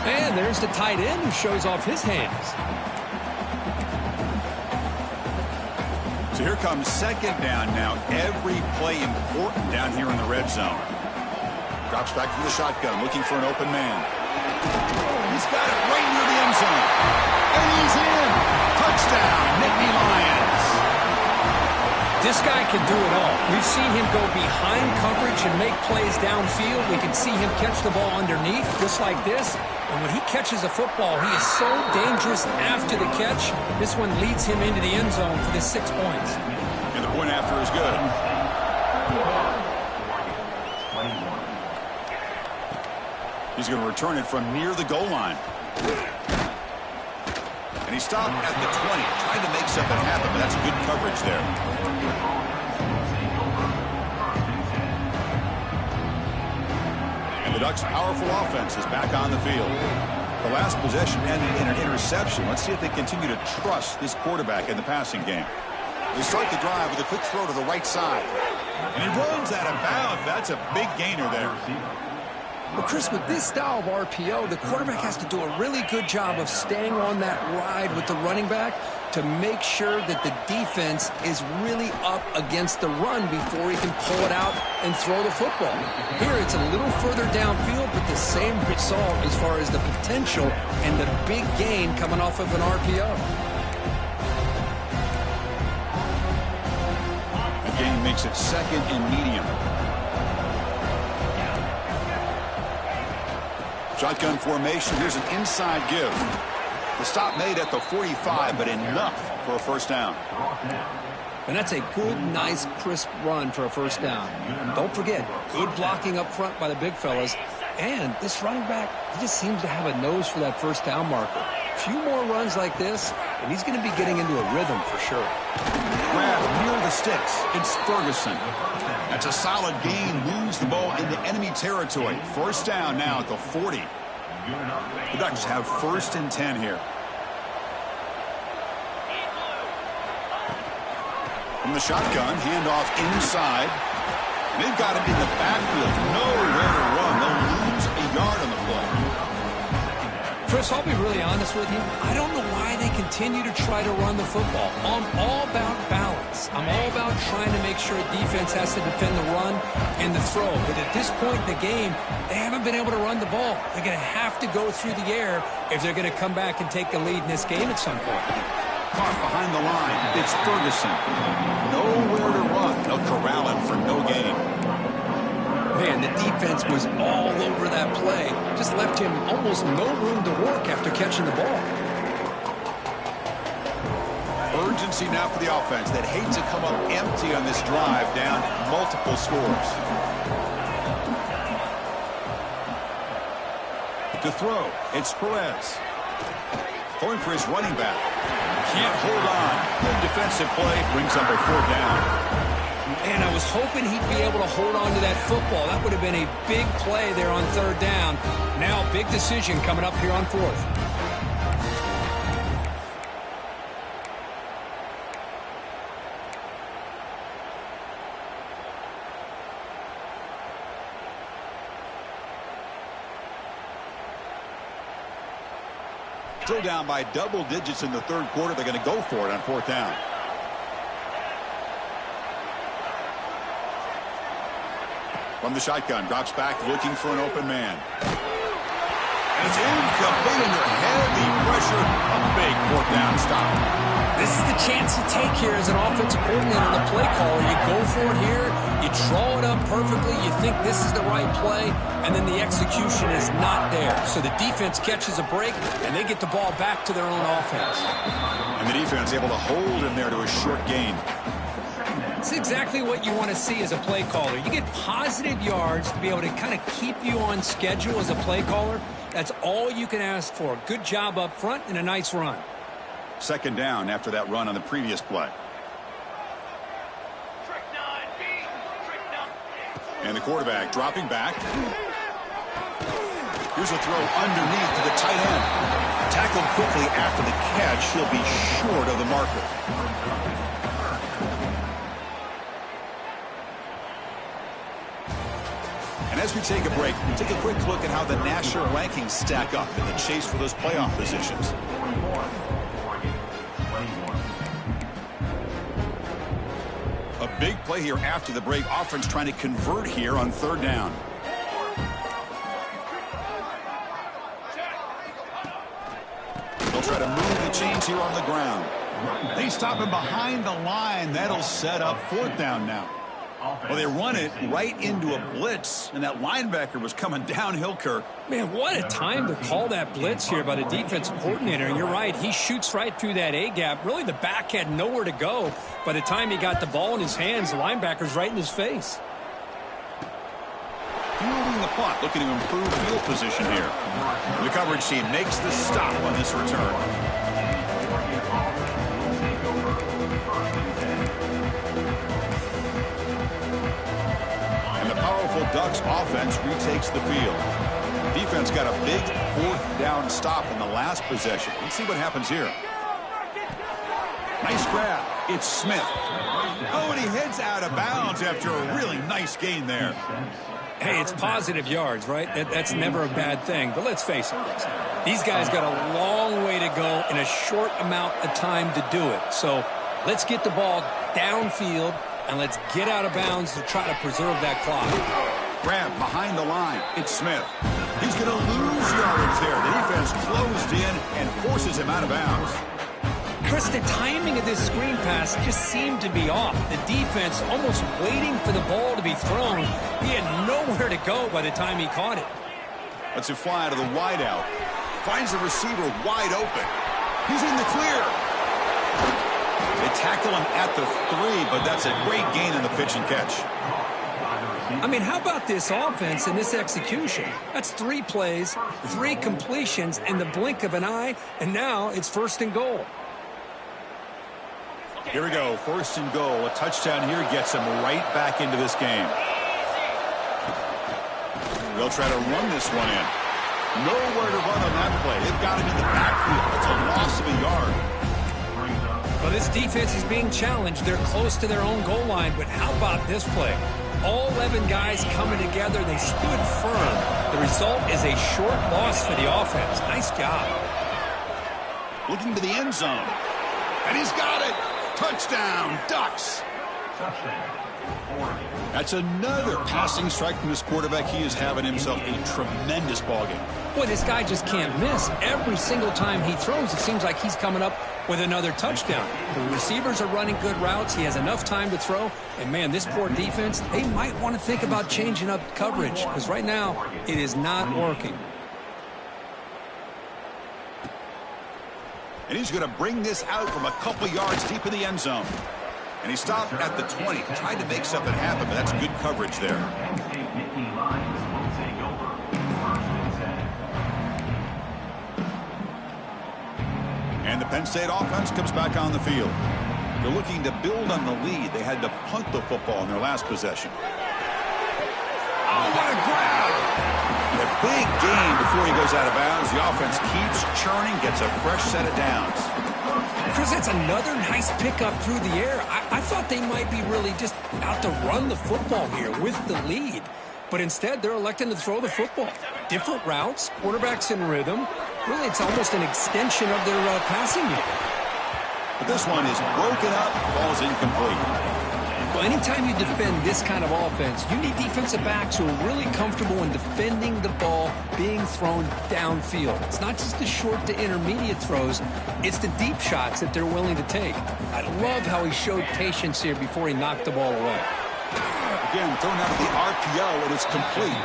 And there's the tight end who shows off his hands. So here comes second down now. Every play important down here in the red zone. Drops back from the shotgun, looking for an open man. He's got it right near the end zone. And he's in. Touchdown, Nittany Lions. This guy can do it all. We've seen him go behind coverage and make plays downfield. We can see him catch the ball underneath, just like this. And when he catches a football, he is so dangerous after the catch. This one leads him into the end zone for the 6 points. And the point after is good. He's going to return it from near the goal line. And he stopped at the 20, trying to make something happen, but that's good coverage there. And the Ducks' powerful offense is back on the field. The last possession ended in an interception. Let's see if they continue to trust this quarterback in the passing game. They start the drive with a quick throw to the right side. And he runs out of bounds. That's a big gainer there. Well, Chris, with this style of RPO, the quarterback has to do a really good job of staying on that ride with the running back to make sure that the defense is really up against the run before he can pull it out and throw the football. Here, it's a little further downfield, but the same result as far as the potential and the big gain coming off of an RPO. The gain makes it second and medium. Shotgun formation. Here's an inside give. The stop made at the 45, but enough for a first down. And that's a good, nice, crisp run for a first down. Don't forget, good blocking up front by the big fellas. And this running back, he just seems to have a nose for that first down marker. A few more runs like this, and he's going to be getting into a rhythm for sure. Grab near the sticks. It's Ferguson. That's a solid gain. Moves the ball into enemy territory. First down now at the 40. The Ducks have first and 10 here. From the shotgun, handoff inside. They've got him in the backfield. Nowhere to run. They'll lose a yard on the play. Chris, I'll be really honest with you. I don't know why they continue to try to run the football. I'm all about balance. I'm all about trying to make sure defense has to defend the run and the throw. But at this point in the game, they haven't been able to run the ball. They're going to have to go through the air if they're going to come back and take the lead in this game at some point. Caught behind the line. It's Ferguson. Nowhere to run. They'll corral him for no gain. Man, the defense was all over that play. Just left him almost no room to work after catching the ball. Urgency now for the offense that hates to come up empty on this drive, down multiple scores. To throw, it's Perez. Going for his running back. Can't hold on. Good defensive play brings up a fourth down. And I was hoping he'd be able to hold on to that football. That would have been a big play there on third down. Now, big decision coming up here on fourth. Still down by double digits in the third quarter. They're going to go for it on fourth down. From the shotgun, drops back, looking for an open man. And it's incomplete under heavy pressure. A big fourth down stop. This is the chance you take here as an offensive coordinator and a play caller. You go for it here, you draw it up perfectly, you think this is the right play, and then the execution is not there. So the defense catches a break, and they get the ball back to their own offense. And the defense able to hold him there to a short gain. It's exactly what you want to see as a play caller. You get positive yards to be able to kind of keep you on schedule as a play caller. That's all you can ask for. Good job up front and a nice run. Second down after that run on the previous play. And the quarterback dropping back. Here's a throw underneath to the tight end. Tackled quickly after the catch. He'll be short of the marker. And as we take a break, take a quick look at how the national rankings stack up in the chase for those playoff positions. Big play here after the break. Offense trying to convert here on third down. They'll try to move the chains here on the ground. They stop him behind the line. That'll set up fourth down now. Well, they run it right into a blitz, and that linebacker was coming downhill, Kirk. Man, what a time to call that blitz here by the defensive coordinator. And you're right, he shoots right through that A-gap. Really, the back had nowhere to go. By the time he got the ball in his hands, the linebacker's right in his face. Fielding the punt, looking to improve field position here. The coverage team makes the stop on this return. Ducks offense retakes the field. Defense got a big fourth down stop in the last possession. Let's see what happens here. Nice grab. It's Smith. Oh, and he heads out of bounds after a really nice gain there. Hey, it's positive yards, right? That's never a bad thing. But let's face it, these guys got a long way to go in a short amount of time to do it. So let's get the ball downfield and let's get out of bounds to try to preserve that clock. Grab behind the line. It's Smith. He's going to lose yardage there. The defense closed in and forces him out of bounds. Chris, the timing of this screen pass just seemed to be off. The defense almost waiting for the ball to be thrown. He had nowhere to go by the time he caught it. Let's it fly to the wideout. Finds the receiver wide open. He's in the clear. They tackle him at the 3, but that's a great gain in the pitch and catch. I mean, how about this offense and this execution? That's 3 plays, 3 completions in the blink of an eye, and now it's first and goal. Here we go, first and goal. A touchdown here gets him right back into this game. They'll try to run this one in. Nowhere to run on that play. They've got him in the backfield. It's a loss of a yard. Well, this defense is being challenged. They're close to their own goal line, but how about this play? All 11 guys coming together. They stood firm. The result is a short loss for the offense. Nice job. Looking to the end zone. And he's got it. Touchdown, Ducks. That's another passing strike from this quarterback. He is having himself a tremendous ballgame. Boy, this guy just can't miss. Every single time he throws, it seems like he's coming up with another touchdown. The receivers are running good routes. He has enough time to throw. And, man, this poor defense, they might want to think about changing up coverage because right now it is not working. And he's going to bring this out from a couple yards deep in the end zone. And he stopped at the 20. Tried to make something happen, but that's good coverage there. And the Penn State offense comes back on the field. They're looking to build on the lead. They had to punt the football in their last possession. Oh, what a grab! A big gain before he goes out of bounds. The offense keeps churning, gets a fresh set of downs. Chris, that's another nice pickup through the air. I thought they might be really just out to run the football here with the lead. But instead, they're electing to throw the football. Different routes, quarterbacks in rhythm. Really, it's almost an extension of their passing game. But this one is broken up, falls incomplete. Well, anytime you defend this kind of offense, you need defensive backs who are really comfortable in defending the ball being thrown downfield. It's not just the short to intermediate throws, it's the deep shots that they're willing to take. I love how he showed patience here before he knocked the ball away. Again, thrown out of the RPO, and it's complete.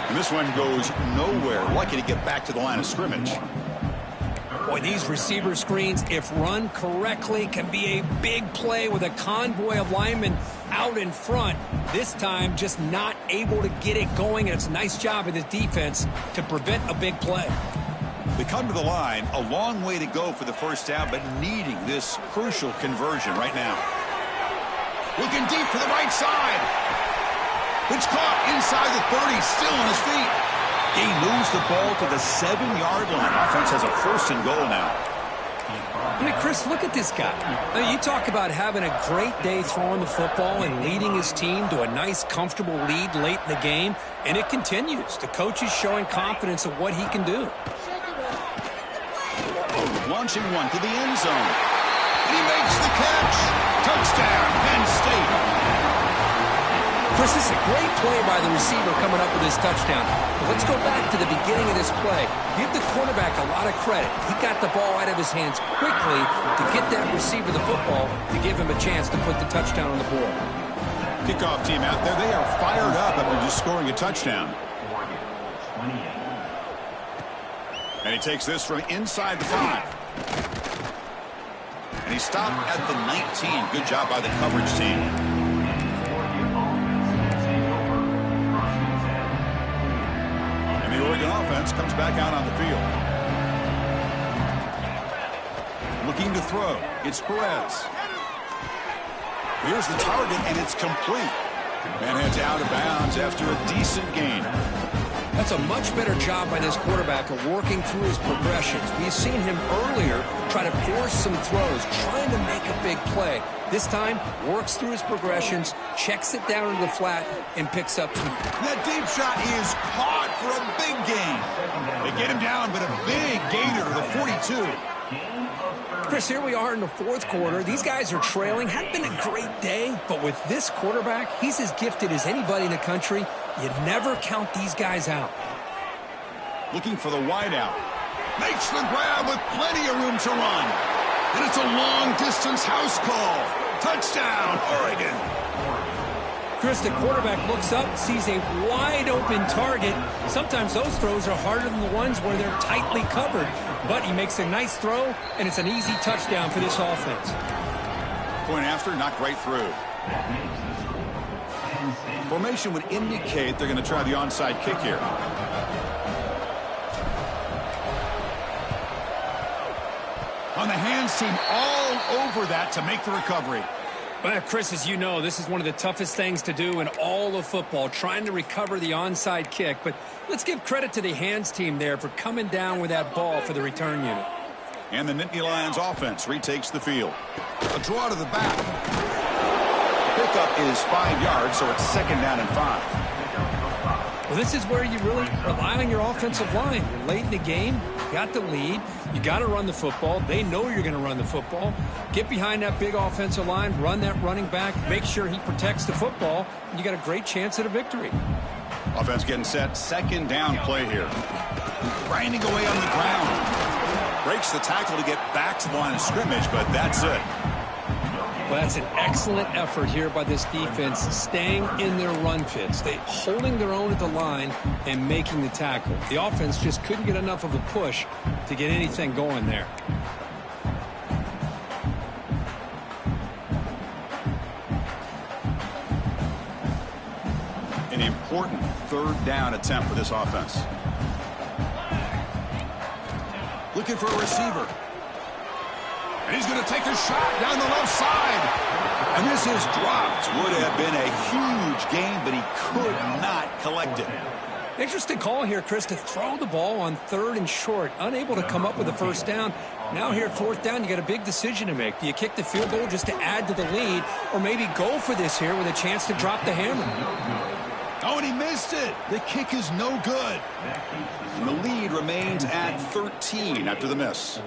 And this one goes nowhere. Lucky to get back to the line of scrimmage. Boy, these receiver screens, if run correctly, can be a big play with a convoy of linemen out in front. This time, just not able to get it going, and it's a nice job of this defense to prevent a big play. They come to the line, a long way to go for the first down, but needing this crucial conversion right now. Looking deep to the right side. It's caught inside the 30, still on his feet. He moves the ball to the 7-yard line. Offense has a first and goal now. I mean, Chris, look at this guy. I mean, you talk about having a great day throwing the football and leading his team to a nice, comfortable lead late in the game, and it continues. The coach is showing confidence of what he can do. Launching one to the end zone. And he makes the catch. Touchdown, Penn State. Chris, this is a great play by the receiver coming up with his touchdown. But let's go back to the beginning of this play. Give the quarterback a lot of credit. He got the ball out of his hands quickly to get that receiver the football to give him a chance to put the touchdown on the board. Kickoff team out there. They are fired up after just scoring a touchdown. And he takes this from inside the 5. And he stopped at the 19. Good job by the coverage team. And the Oregon offense comes back out on the field. Looking to throw. It's Perez. Here's the target, and it's complete. Man heads out of bounds after a decent gain. That's a much better job by this quarterback of working through his progressions. We've seen him earlier try to force some throws, trying to make a big play. This time, works through his progressions, checks it down into the flat, and picks up 2. That deep shot is caught for a big gain. They get him down, but a big gainer to the 42. Chris, here we are in the 4th quarter. These guys are trailing. Hadn't been a great day, but with this quarterback, he's as gifted as anybody in the country. You never count these guys out. Looking for the wideout. Makes the grab with plenty of room to run. And it's a long-distance house call. Touchdown, Oregon. Chris, the quarterback looks up, sees a wide-open target. Sometimes those throws are harder than the ones where they're tightly covered. But he makes a nice throw, and it's an easy touchdown for this offense. Point after, knocked right through. Formation would indicate they're going to try the onside kick here. On the hands team, all over that to make the recovery. Well, Chris, as you know, this is one of the toughest things to do in all of football, trying to recover the onside kick. But let's give credit to the hands team there for coming down with that ball for the return unit. And the Nittany Lions offense retakes the field. A draw to the back. Pickup is 5 yards, so it's 2nd down and 5. Well, this is where you really rely on your offensive line. You're late in the game. You got the lead. You got to run the football. They know you're going to run the football. Get behind that big offensive line. Run that running back. Make sure he protects the football. And you got a great chance at a victory. Offense getting set. 2nd down play here. Grinding away on the ground. Breaks the tackle to get back to the line of scrimmage, but that's it. Well, that's an excellent effort here by this defense, staying in their run fits. They holding their own at the line and making the tackle. The offense just couldn't get enough of a push to get anything going there. An important 3rd down attempt for this offense. Looking for a receiver. And he's going to take a shot down the left side. And this is dropped. Would have been a huge gain, but he could not collect it. Interesting call here, Chris, to throw the ball on 3rd and short. Unable to come up with a 1st down. Now here at 4th down, you got a big decision to make. Do you kick the field goal just to add to the lead, or maybe go for this here with a chance to drop the hammer? Oh, and he missed it. The kick is no good. And the lead remains at 13 after the miss.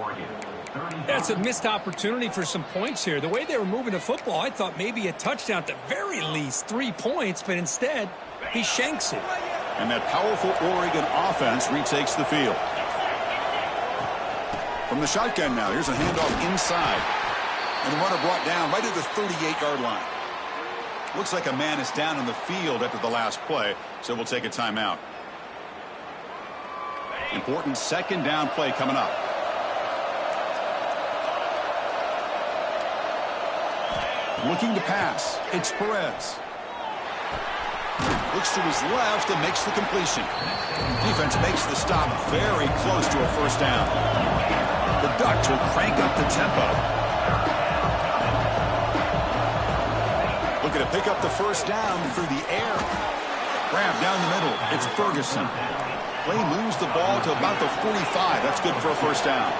That's a missed opportunity for some points here. The way they were moving the football, I thought maybe a touchdown at the very least, 3 points, but instead, he shanks it. And that powerful Oregon offense retakes the field. From the shotgun now, here's a handoff inside. And the runner brought down right at the 38-yard line. Looks like a man is down on the field after the last play, so we'll take a timeout. Important 2nd down play coming up. Looking to pass. It's Perez. Looks to his left and makes the completion. Defense makes the stop very close to a 1st down. The Ducks will crank up the tempo. Looking to pick up the 1st down through the air. Grab down the middle. It's Ferguson. Play moves the ball to about the 45. That's good for a 1st down.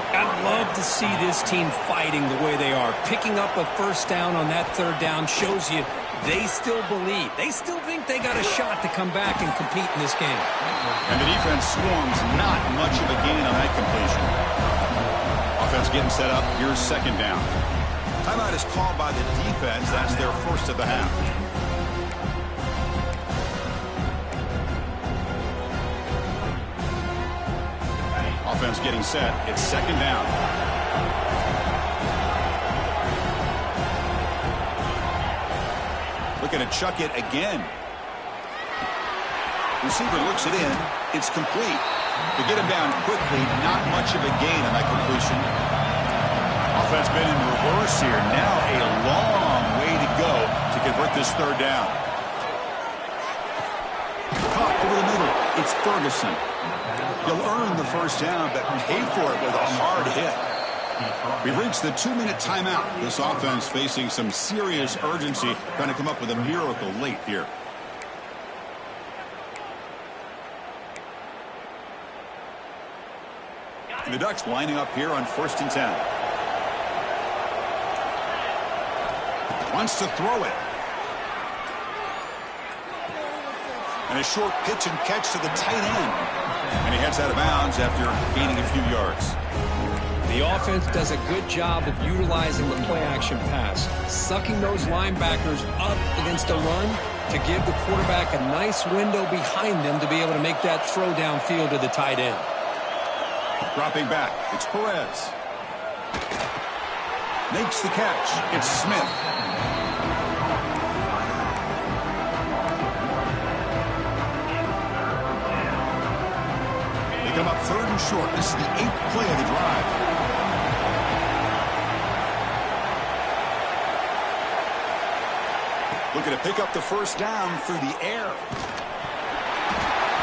I'd love to see this team fighting the way they are. Picking up a 1st down on that 3rd down shows you they still believe. They still think they got a shot to come back and compete in this game. And the defense swarms not much of a gain on that completion. Offense getting set up. Here's 2nd down. Timeout is called by the defense. That's their 1st of the half. Offense getting set. It's second down. Looking to chuck it again. Receiver looks it in. It's complete. To get him down quickly, not much of a gain on that completion. Offense been in reverse here. Now a long way to go to convert this third down. Caught over the middle. It's Ferguson. He'll earn the first down, but pay for it with a hard hit. We've reached the 2-minute timeout. This offense facing some serious urgency, trying to come up with a miracle late here. And the Ducks lining up here on 1st and 10. Wants to throw it. And a short pitch and catch to the tight end. And he heads out of bounds after gaining a few yards. The offense does a good job of utilizing the play-action pass, sucking those linebackers up against a run to give the quarterback a nice window behind him to be able to make that throw downfield to the tight end. Dropping back, it's Perez. Makes the catch. It's Smith. They come up 3rd and short. This is the 8th play of the drive. Looking to pick up the first down through the air.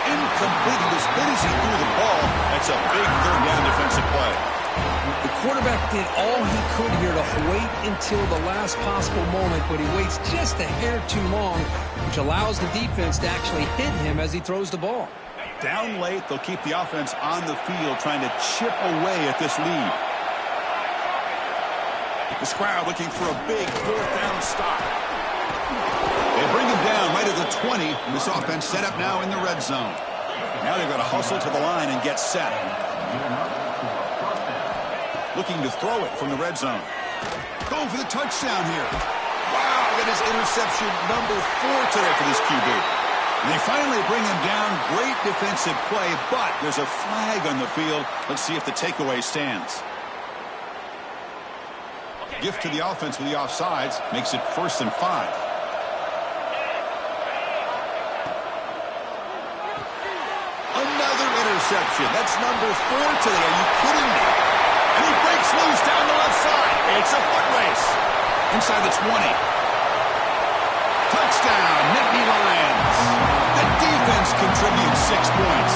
Incomplete. As good as he threw the ball, that's a big 3rd down defensive play. The quarterback did all he could here to wait until the last possible moment, but he waits just a hair too long, which allows the defense to actually hit him as he throws the ball. Down late, they'll keep the offense on the field trying to chip away at this lead. The Squire looking for a big 4th down stop. They bring him down right at the 20, and this offense set up now in the red zone. Now they've got to hustle to the line and get set. Looking to throw it from the red zone. Going for the touchdown here. Wow, that is interception number 4 today for this QB. And they finally bring him down. Great defensive play, but there's a flag on the field. Let's see if the takeaway stands. Gift to the offense with the offsides. Makes it 1st and 5. Another interception. That's number 4 today. Are you kidding me? And he breaks loose down the left side. It's a foot race. Inside the 20. Touchdown, Nittany Lions. The defense contributes 6 points.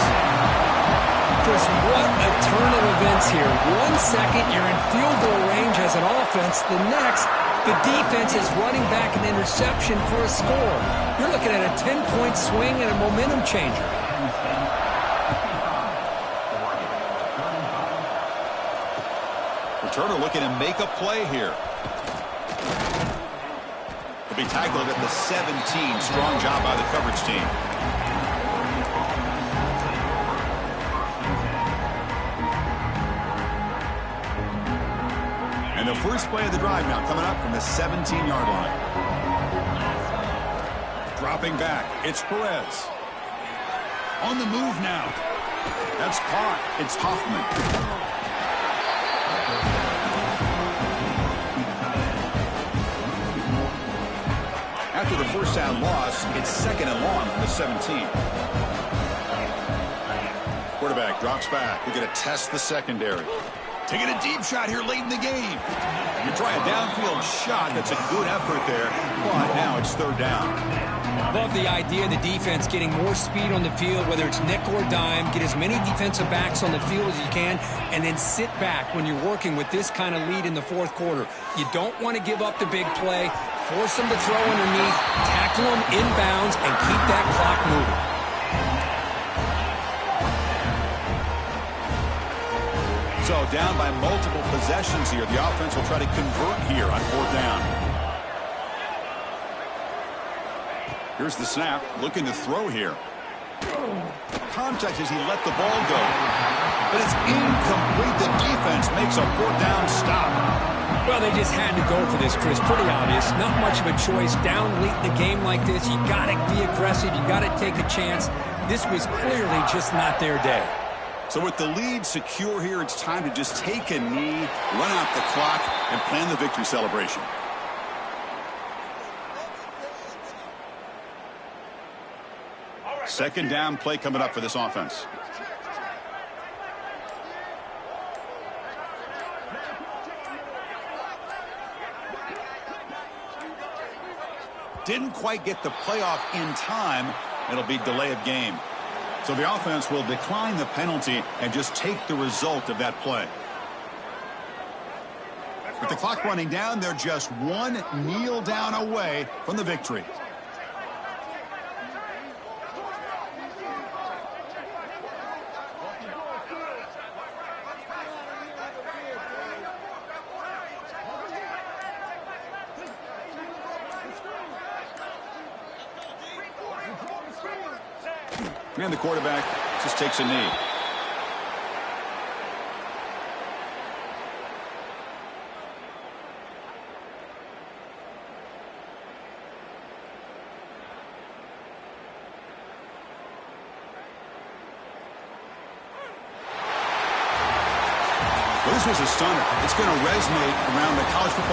Chris, what a turn of events here. 1 second, you're in field goal range as an offense. The next, the defense is running back an interception for a score. You're looking at a 10-point swing and a momentum changer. Returner looking to make a play here. He'll be tackled at the 17. Strong job by the coverage team. And the first play of the drive now coming up from the 17-yard line. Dropping back, it's Perez. On the move now. That's caught. It's Hoffman. After the first down loss, it's 2nd and long from the 17. Quarterback drops back. We're going to test the secondary. Taking a deep shot here late in the game. You try a downfield shot. That's a good effort there. But now it's 3rd down. Love the idea of the defense getting more speed on the field, whether it's nickel or dime. Get as many defensive backs on the field as you can, and then sit back when you're working with this kind of lead in the 4th quarter. You don't want to give up the big play. Force them to throw underneath, tackle them inbounds, and keep that clock moving. So down by multiple possessions here. The offense will try to convert here on 4th down. Here's the snap. Looking to throw here. Contact as he let the ball go. But it's incomplete. The defense makes a 4th down stop. Well, they just had to go for this, Chris. Pretty obvious. Not much of a choice. Down late in the game like this, you got to be aggressive. You got to take a chance. This was clearly just not their day. So with the lead secure here, it's time to just take a knee, run out the clock, and plan the victory celebration. Second down play coming up for this offense. Didn't quite get the playoff in time. It'll be delay of game. So the offense will decline the penalty and just take the result of that play. With the clock running down, they're just one kneel down away from the victory. And the quarterback just takes a knee. Well, this was a stunner. It's going to resonate around the college football